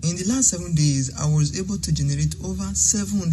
In the last 7 days, I was able to generate over $700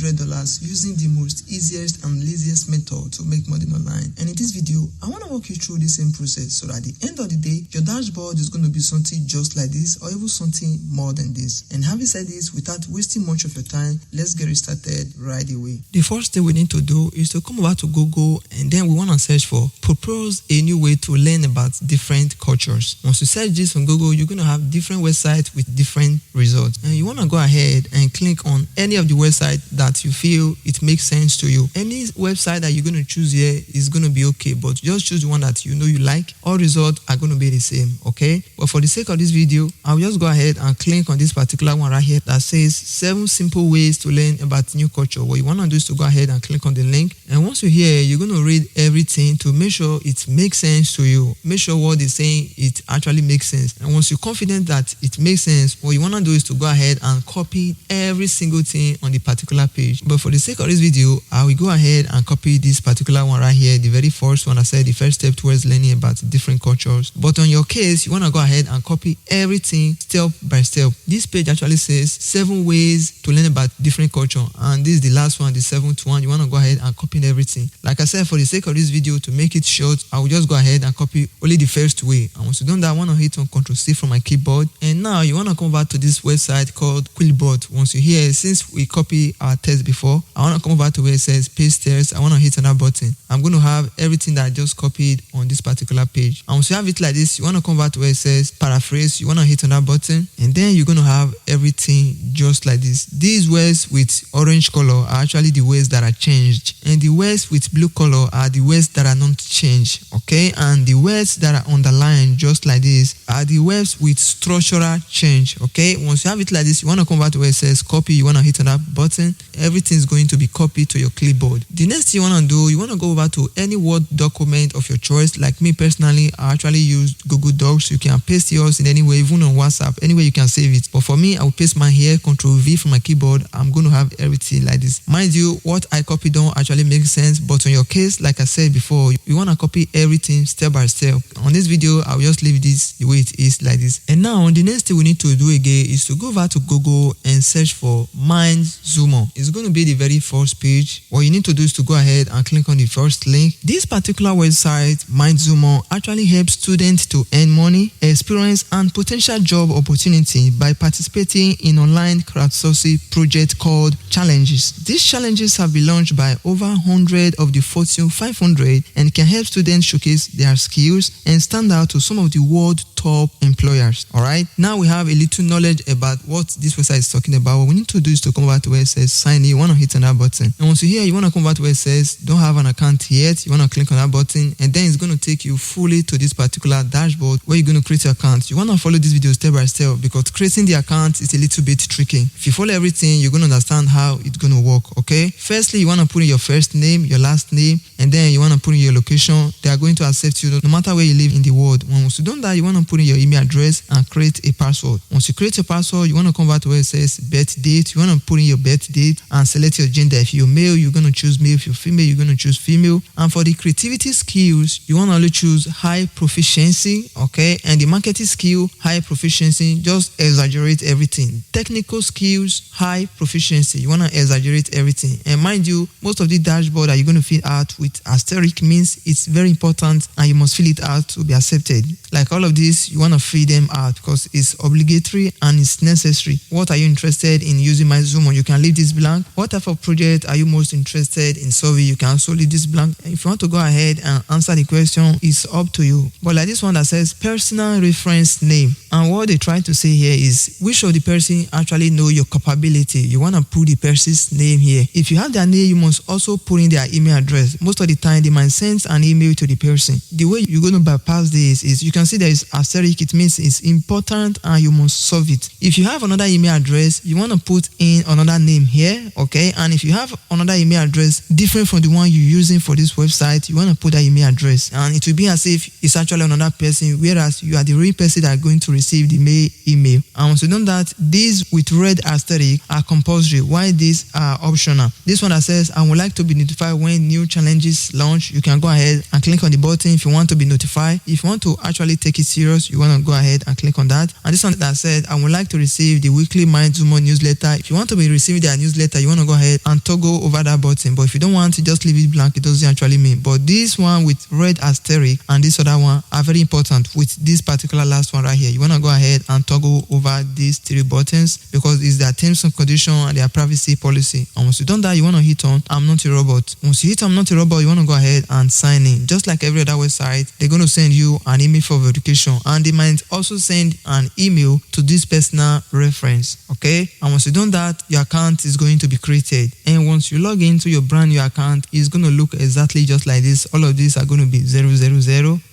using the most easiest and laziest method to make money online. And in this video, I want to walk you through the same process so that at the end of the day, your dashboard is going to be something just like this or even something more than this. And having said this, without wasting much of your time, let's get it started right away. The first thing we need to do is to come over to Google, and then we want to search for propose a new way to learn about different cultures. Once you search this on Google, you're going to have different websites with different results. And you want to go ahead and click on any of the websites that you feel it makes sense to you. Any website that you're going to choose here is going to be okay, but just choose one that you know you like. All results are going to be the same, okay? But for the sake of this video, I'll just go ahead and click on this particular one right here that says 7 simple ways to learn about new culture. What you want to do is to go ahead and click on the link. And once you're here, you're going to read everything to make sure it makes sense to you. Make sure what they're saying, it actually makes sense. And once you're confident that it makes sense, what you want to do is to go ahead and copy every single thing on the particular page. But for the sake of this video, I will go ahead and copy this particular one right here, the very first one. I said the first step towards learning about different cultures. But on your case, you want to go ahead and copy everything step by step. This page actually says 7 ways to learn about different culture, and this is the last one, the 7th one. You want to go ahead and copy everything. Like I said, for the sake of this video, to make it short, I will just go ahead and copy only the first way. And once you done that, I want to hit on Ctrl+C from my keyboard, and now you want to come back to this website called Quillbot. Once you're here, since we copy our text before, I want to come over to where it says paste text. I want to hit on that button. I'm going to have everything that I just copied on this particular page. And once you have it like this, you want to come back to where it says paraphrase. You want to hit on that button, and then you're going to have everything just like this. These words with orange color are actually the words that are changed, and the words with blue color are the words that are not changed, okay? And the words that are underlined just like this are the words with structural change, okay? Once you have it like this, you want to come back to where it says copy. You want to hit on that button. Everything is going to be copied to your clipboard. The next thing you want to do, you want to go over to any Word document of your choice. Like me personally, I actually use Google Docs. You can paste yours in any way, even on WhatsApp, anywhere you can save it. But for me, I will paste mine here, Ctrl+V from my keyboard. I'm going to have everything like this. Mind you, what I copied don't actually make sense, but on your case, like I said before, you want to copy everything step by step. On this video, I'll just leave this the way it is like this. And now, the next thing we need to do again is to go over to Google and search for MindZoomer. It's going to be the very first page. What you need to do is to go ahead and click on the first link. This particular website, MindZoomer, actually helps students to earn money, experience, and potential job opportunity by participating in online crowdsourcing project called Challenges. These challenges have been launched by over 100 of the Fortune 500 and can help students showcase their skills and stand out to some of the world's top employers. All right, now we have a little knowledge about what this website is talking about. What we need to do is to come over to where it says sign in. You want to hit on that button, and once you're here, you want to come over to where it says don't have an account yet. You want to click on that button, and then it's going to take you fully to this particular dashboard where you're going to create your account. You want to follow this video step by step because creating the account is a little bit tricky. If you follow everything, you're going to understand how it's going to work, okay? Firstly, you want to put in your first name, your last name, and then you want to put in your location. They are going to accept you no matter where you live in the world. Once you done that, you want to put in your email address and create a password. Once you create a password, you want to come back to where it says birth date. You want to put in your birth date and select your gender. If you're male, you're going to choose male. If you're female, you're going to choose female. And for the creativity skills, you want to only choose high proficiency, okay? And the marketing skill, high proficiency, just exaggerate everything. Technical skills, high proficiency, you want to exaggerate everything. And mind you, most of the dashboard that you're going to fill out with asterisk means it's very important and you must fill it out to be accepted. Like all of this, you want to fill them out because it's obligatory and it's necessary. What are you interested in using MindZoomer? You can leave this blank. What type of project are you most interested in solving? You can also leave this blank. And if you want to go ahead and answer the question, it's up to you. But like this one that says personal reference name, and what they try to say here is which of the person actually know your capability. You want to put the person's name here. If you have their name, you must also put in their email address. Most of the time, they might send an email to the person. The way you're going to bypass this is you can see there is asterisk. It means it's important and you must solve it. If you have another email address, you want to put in another name here, okay? And if you have another email address different from the one you're using for this website, you want to put that email address. And it will be as if it's actually another person, whereas you are the real person that are going to receive the email. And once you done that, that these with red asterisk are compulsory, while these are optional. This one that says I would like to be notified when new challenges launch, you can go ahead and click on the button if you want to be notified. If you want to actually take it serious, you want to go ahead and click on that. And this one that said I would like to receive the weekly MindZoomer newsletter. If you want to be receiving their newsletter, you want to go ahead and toggle over that button. But if you don't want to, just leave it blank. It doesn't actually mean. But this one with red asterisk and this other one are very important. With this particular last one right here, you want to go ahead and toggle over these three buttons because it's their terms and conditions and their privacy policy. And once you've done that, you want to hit on I'm not a robot. Once you hit I'm not a robot, you want to go ahead and sign in. Just like every other website, they're going to send you an email for verification, and they might also send an email to this personal reference. Okay, and once you've done that, your account is going to be created, and once you log into your brand new account, it's going to look exactly just like this. All of these are going to be 000.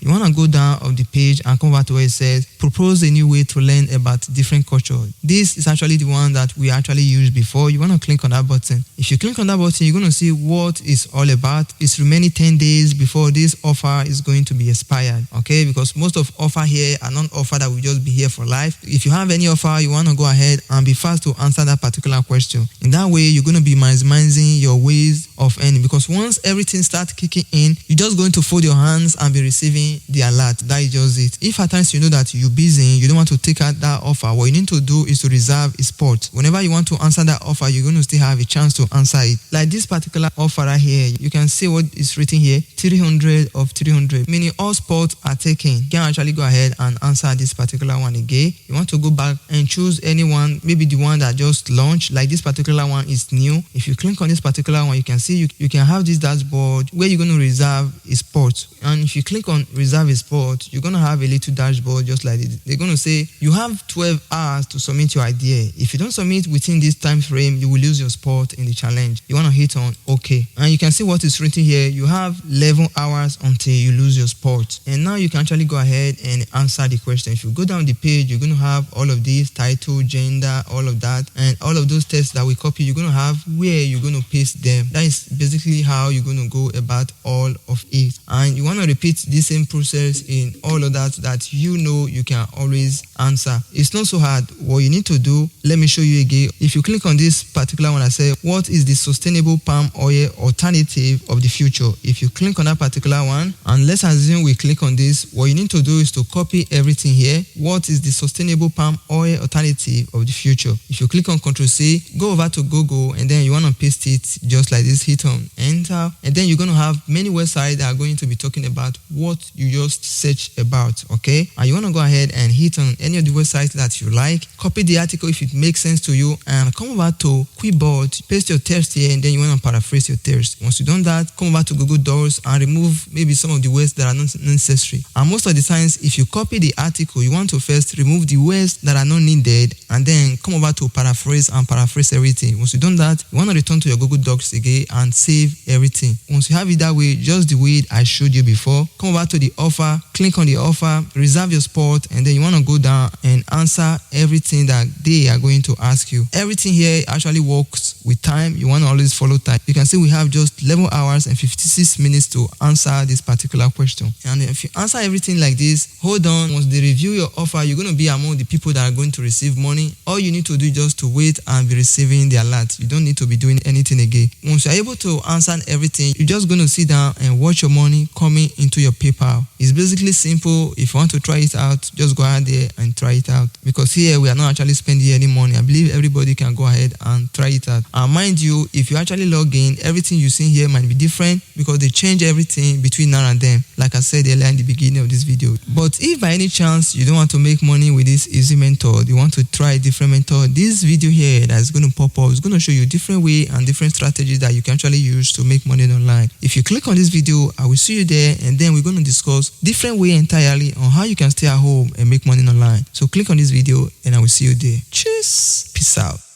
You want to go down of the page and come back to where it says propose a new way to learn about different culture. This is actually the one that we actually used before. You want to click on that button. If you click on that button, you're going to see what it's all about. It's remaining 10 days before this offer is going to be expired. Okay, because most of offer here are not offer that will just be here for life. If you have any offer, you want to go ahead and be fast to answer that particular question. In that way, you're going to be maximizing your ways of earning, because once everything starts kicking in, you're just going to fold your hands and be receiving the alert. That is just it. If at times you know that you're busy, you don't want to take out that offer, what you need to do is to reserve a spot. Whenever you want to answer that offer, you're going to still have a chance to answer it. Like this particular offer right here, you can see what is written here, 300 of 300, meaning all spots are taken. You can actually go ahead and answer this particular one again. You want to go back and choose anyone, maybe the one that just launched. Like this particular one is new. If you click on this particular one, you can see you can have this dashboard where you're going to reserve a spot. And if you click on reserve a spot, you're going to have a little dashboard just like this. They're going to say you have 12 hours to submit your idea. If you don't submit within this time frame, you will lose your spot in the challenge. You want to hit on OK. And you can see what is written here. You have 11 hours until you lose your spot. And now you can actually go ahead and answer the question. If you go down the page, you're going to have all of these, title, gender, all of that. And all of those tests that we copy, you're going to have where you're going to paste them. That is basically how you're going to go about all of it. And you want to repeat the same process in all of that you know you can always answer. It's not so hard. What you need to do, let me show you again. If you click on this particular one, I say, what is the sustainable palm oil alternative of the future? If you click on that particular one, and let's assume we click on this, what you need to do is to copy everything here. What is the sustainable palm oil alternative of the future? If you click on Ctrl+C, go over to Google, and then you want to paste it just like this, hit on enter, and then you're going to have many websites that are going to be talking about what you just search about. Okay, and you want to go ahead and hit on any of the websites that you like, copy the article if it makes sense to you, and come over to Tubebuddy, paste your text here, and then you want to paraphrase your text. Once you've done that, come over to Google Docs and remove maybe some of the words that are not necessary. And most of the times, if you copy the article, you want to first remove the words that are not needed, and then come over to paraphrase and paraphrase everything. Once you've done that, you want to return to your Google Docs again and save everything. Once you have it that way, just the way I showed you before, come over to the offer, click on the offer, reserve your spot, and then you want to go down and answer everything that they are going to ask you. Everything here actually works with time. You want to always follow time. You can see we have just 11 hours and 56 minutes to answer this particular question. And if you answer everything like this, hold on. Once they review your offer, you're going to be among the people that are going to receive money. All you need to do is just to wait and be receiving the alert. You don't need to be doing anything again. Once you're able to answer everything, you're just going to sit down and watch your money coming into your PayPal. It's basically simple. If you want to try it out, just go out there and try it out, because here we are not actually spending any money. I believe everybody can go ahead and try it out. And mind you, if you actually log in, everything you see here might be different because they change everything between now and then, like I said earlier in the beginning of this video. But if by any chance you don't want to make money with this easy method, you want to try a different method, this video here that is going to pop up is going to show you different way and different strategies that you can actually use to make money online. If you click on this video, I will see you there, and then we're going to discuss different way entirely on how you can stay at home and make money online. So click on this video and I will see you there. Cheers. Peace out.